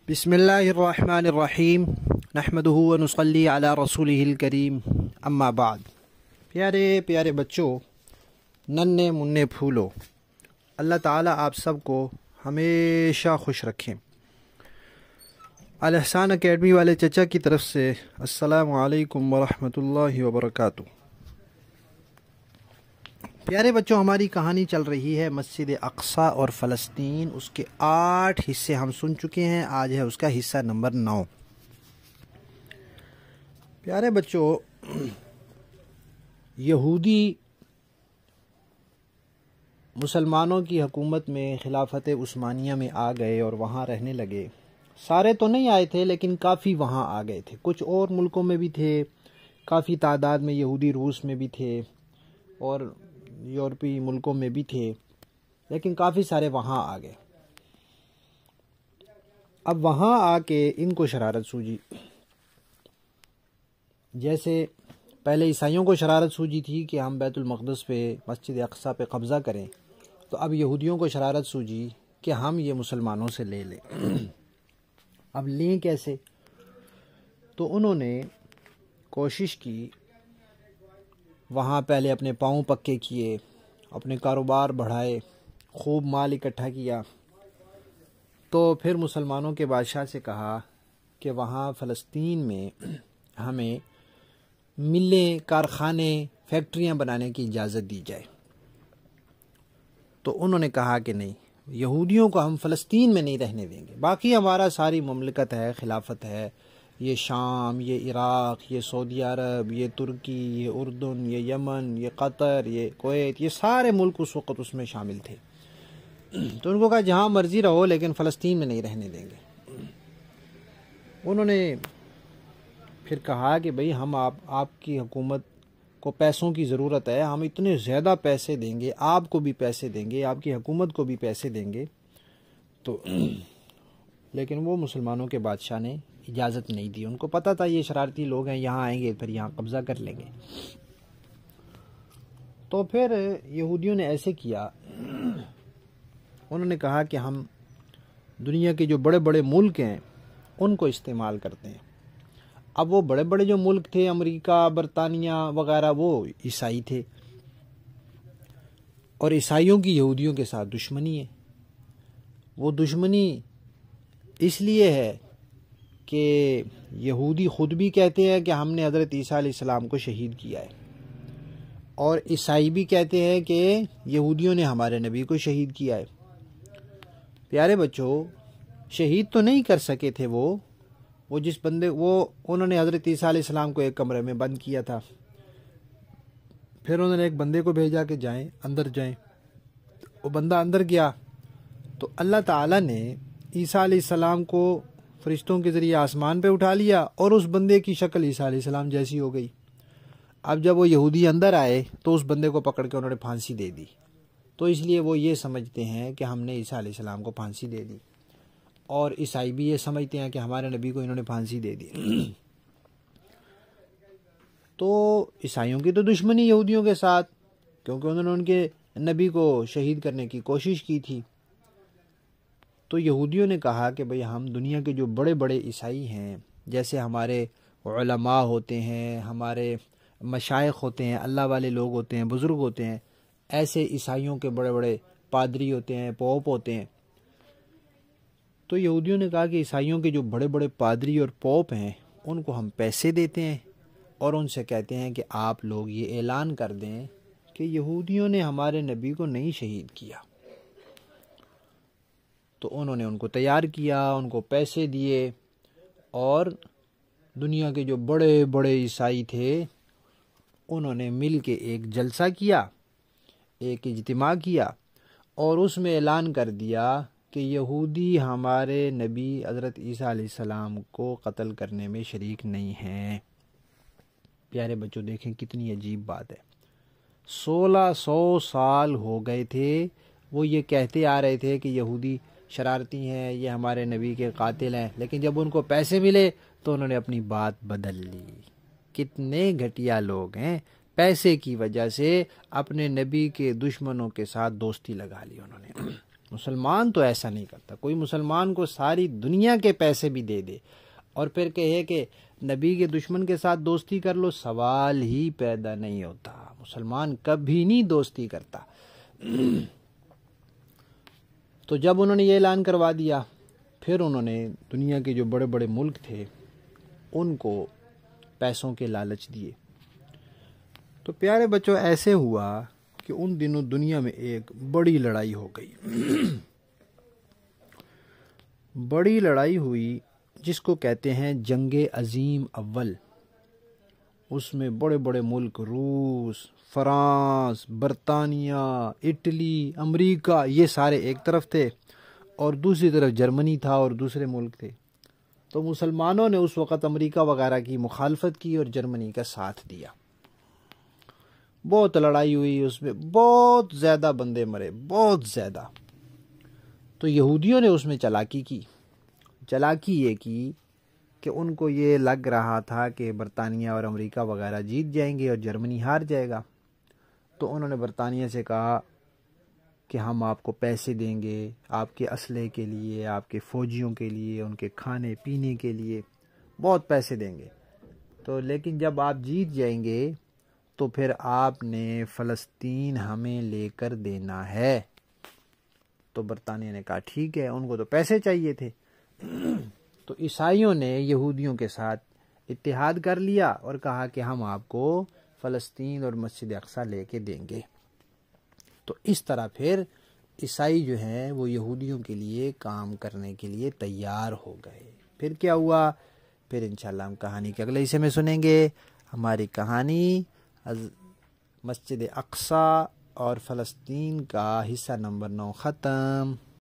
بسم اللہ الرحمن الرحیم نحمدہ و نصلی علی رسولہ الکریم اما بعد۔ پیارے پیارے بچوں، ننھے منھے پھولو، اللہ تعالیٰ آپ سب کو ہمیشہ خوش رکھیں۔ الاحسان اکیڈمی والے چچا کی طرف سے السلام علیکم ورحمۃ اللہ وبرکاتہ۔ پیارے بچوں، ہماری کہانی چل رہی ہے مسجد اقصیٰ اور فلسطین۔ اس کے 8 حصے ہم سن چکے ہیں، آج ہے اس کا حصہ نمبر 9۔ پیارے بچوں، یہودی مسلمانوں کی حکومت میں خلافت عثمانیہ میں آ گئے اور وہاں رہنے لگے۔ سارے تو نہیں آئے تھے لیکن کافی وہاں آ گئے تھے۔ کچھ اور ملکوں میں بھی تھے، کافی تعداد میں یہودی روس میں بھی تھے اور یورپی ملکوں میں بھی تھے، لیکن کافی سارے وہاں آ گئے۔ اب وہاں آ کے ان کو شرارت سوجی، جیسے پہلے عیسائیوں کو شرارت سوجی تھی کہ ہم بیت المقدس پہ، مسجد اقصیٰ پہ قبضہ کریں، تو اب یہودیوں کو شرارت سوجی کہ ہم یہ مسلمانوں سے لے لیں۔ اب لیں کیسے؟ تو انہوں نے کوشش کی، وہاں پہلے اپنے پاؤں پکے کیے، اپنے کاروبار بڑھائے، خوب مال اکٹھا کیا، تو پھر مسلمانوں کے بادشاہ سے کہا کہ وہاں فلسطین میں ہمیں ملیں، کارخانے، فیکٹریاں بنانے کی اجازت دی جائے۔ تو انہوں نے کہا کہ نہیں، یہودیوں کو ہم فلسطین میں نہیں رہنے دیں گے، باقی ہمارا ساری مملکت ہے، خلافت ہے، یہ شام، یہ عراق، یہ سعودی عرب، یہ ترکی، یہ اردن، یہ یمن، یہ قطر، یہ کویت، یہ سارے ملک اس وقت اس میں شامل تھے۔ تو ان کو کہا جہاں مرضی رہو لیکن فلسطین میں نہیں رہنے دیں گے۔ انہوں نے پھر کہا کہ بھئی ہم آپ کی حکومت کو پیسوں کی ضرورت ہے، ہم اتنے زیادہ پیسے دیں گے، آپ کو بھی پیسے دیں گے، آپ کی حکومت کو بھی پیسے دیں گے۔ تو لیکن وہ مسلمانوں کے بادشاہ نے اجازت نہیں دی۔ ان کو پتہ تھا یہ شرارتی لوگ ہیں، یہاں آئیں گے پھر یہاں قبضہ کر لیں گے۔ تو پھر یہودیوں نے ایسے کیا، انہوں نے کہا کہ ہم دنیا کے جو بڑے بڑے ملک ہیں ان کو استعمال کرتے ہیں۔ اب وہ بڑے بڑے جو ملک تھے، امریکہ، برطانیہ وغیرہ، وہ عیسائی تھے، اور عیسائیوں کی یہودیوں کے ساتھ دشمنی ہے۔ وہ دشمنی اس لیے ہے کہ یہودی خود بھی کہتے ہیں کہ ہم نے حضرت عیسیٰ علیہ السلام کو شہید کیا ہے، اور عیسائی بھی کہتے ہیں کہ یہودیوں نے ہمارے نبی کو شہید کیا ہے۔ پیارے بچوں، شہید تو نہیں کر سکے تھے وہ جس بندے، انہوں نے حضرت عیسیٰ علیہ السلام کو ایک کمرے میں بند کیا تھا، پھر انہوں نے ایک بندے کو بھیجا کہ جائیں، اندر جائیں۔ وہ بندہ اندر گیا تو اللہ تعالیٰ نے عیسیٰ علیہ السلام کو فرشتوں کے ذریعے آسمان پہ اٹھا لیا، اور اس بندے کی شکل عیسیٰ علیہ السلام جیسی ہو گئی۔ اب جب وہ یہودی اندر آئے تو اس بندے کو پکڑ کے انہوں نے پھانسی دے دی۔ تو اس لیے وہ یہ سمجھتے ہیں کہ ہم نے عیسیٰ علیہ السلام کو پھانسی دے دی، اور عیسائی بھی یہ سمجھتے ہیں کہ ہمارے نبی کو انہوں نے پھانسی دے دی۔ تو عیسائیوں کی تو دشمنی یہودیوں کے ساتھ، کیونکہ انہوں نے ان کے نبی کو شہید کرنے کی کوشش کی تھی۔ تو یہودیوں نے کہا کہ بھئی ہم دنیا کے جو بڑے بڑے عیسائی ہیں، جیسے ہمارے علماء ہوتے ہیں، ہمارے مشائخ ہوتے ہیں، اللہ والے لوگ ہوتے ہیں، بزرگ ہوتے ہیں، ایسے عیسائیوں کے بڑے بڑے پادری ہوتے ہیں، پوپ ہوتے ہیں۔ تو یہودیوں نے کہا کہ عیسائیوں کے جو بڑے بڑے پادری اور پوپ ہیں ان کو ہم پیسے دیتے ہیں اور ان سے کہتے ہیں کہ آپ لوگ یہ اعلان کر دیں کہ یہودیوں نے ہمارے نبی کو نہیں شہید کیا۔ تو انہوں نے ان کو تیار کیا، ان کو پیسے دیے، اور دنیا کے جو بڑے بڑے عیسائی تھے انہوں نے مل کے ایک جلسہ کیا، ایک اجتماع کیا، اور اس میں اعلان کر دیا کہ یہودی ہمارے نبی حضرت عیسیٰ علیہ السلام کو قتل کرنے میں شریک نہیں ہیں۔ پیارے بچوں، دیکھیں کتنی عجیب بات ہے۔ 1600 سال ہو گئے تھے وہ یہ کہتے آ رہے تھے کہ یہودی شرارتی ہیں، یہ ہمارے نبی کے قاتل ہیں، لیکن جب ان کو پیسے ملے تو انہوں نے اپنی بات بدل لی۔ کتنے گھٹیا لوگ ہیں، پیسے کی وجہ سے اپنے نبی کے دشمنوں کے ساتھ دوستی لگا لی انہوں نے۔ مسلمان تو ایسا نہیں کرتا. کوئی مسلمان کو ساری دنیا کے پیسے بھی دے دے اور پھر کہے کہ نبی کے دشمن کے ساتھ دوستی کر لو، سوال ہی پیدا نہیں ہوتا. مسلمان کبھی نہیں دوستی کرتا. تو جب انہوں نے یہ اعلان کروا دیا، پھر انہوں نے دنیا کے جو بڑے بڑے ملک تھے ان کو پیسوں کے لالچ دیے. تو پیارے بچوں، ایسے ہوا کہ ان دنوں دنیا میں ایک بڑی لڑائی ہو گئی. بڑی لڑائی ہوئی جس کو کہتے ہیں جنگ عظیم اول. اس میں بڑے بڑے ملک روس، فرانس، برطانیہ، اٹلی، امریکہ، یہ سارے ایک طرف تھے اور دوسری طرف جرمنی تھا اور دوسرے ملک تھے. تو مسلمانوں نے اس وقت امریکہ وغیرہ کی مخالفت کی اور جرمنی کا ساتھ دیا. بہت لڑائی ہوئی، اس میں بہت زیادہ بندے مرے، بہت زیادہ. تو یہودیوں نے اس میں چالاکی کی. چالاکی یہ کی کہ ان کو یہ لگ رہا تھا کہ برطانیہ اور امریکہ وغیرہ جیت جائیں گے اور جرمنی ہار جائے گا. تو انہوں نے برطانیہ سے کہا کہ ہم آپ کو پیسے دیں گے آپ کے اسلحے کے لیے، آپ کے فوجیوں کے لیے، ان کے کھانے پینے کے لیے بہت پیسے دیں گے. تو لیکن جب آپ جیت جائیں گے تو پھر آپ نے فلسطین ہمیں لے کر دینا ہے. تو برطانیہ نے کہا ٹھیک ہے، ان کو تو پیسے چاہیے تھے. تو عیسائیوں نے یہودیوں کے ساتھ اتحاد کر لیا اور کہا کہ ہم آپ کو فلسطین اور مسجد اقصی لے کے دیں گے. تو اس طرح پھر عیسائی جو ہیں وہ یہودیوں کے لیے کام کرنے کے لیے تیار ہو گئے. پھر کیا ہوا؟ پھر انشاءاللہ ہم کہانی کے اگلے حصے میں سنیں گے. ہماری کہانی مسجد اقصی اور فلسطین کا حصہ نمبر 9 ختم.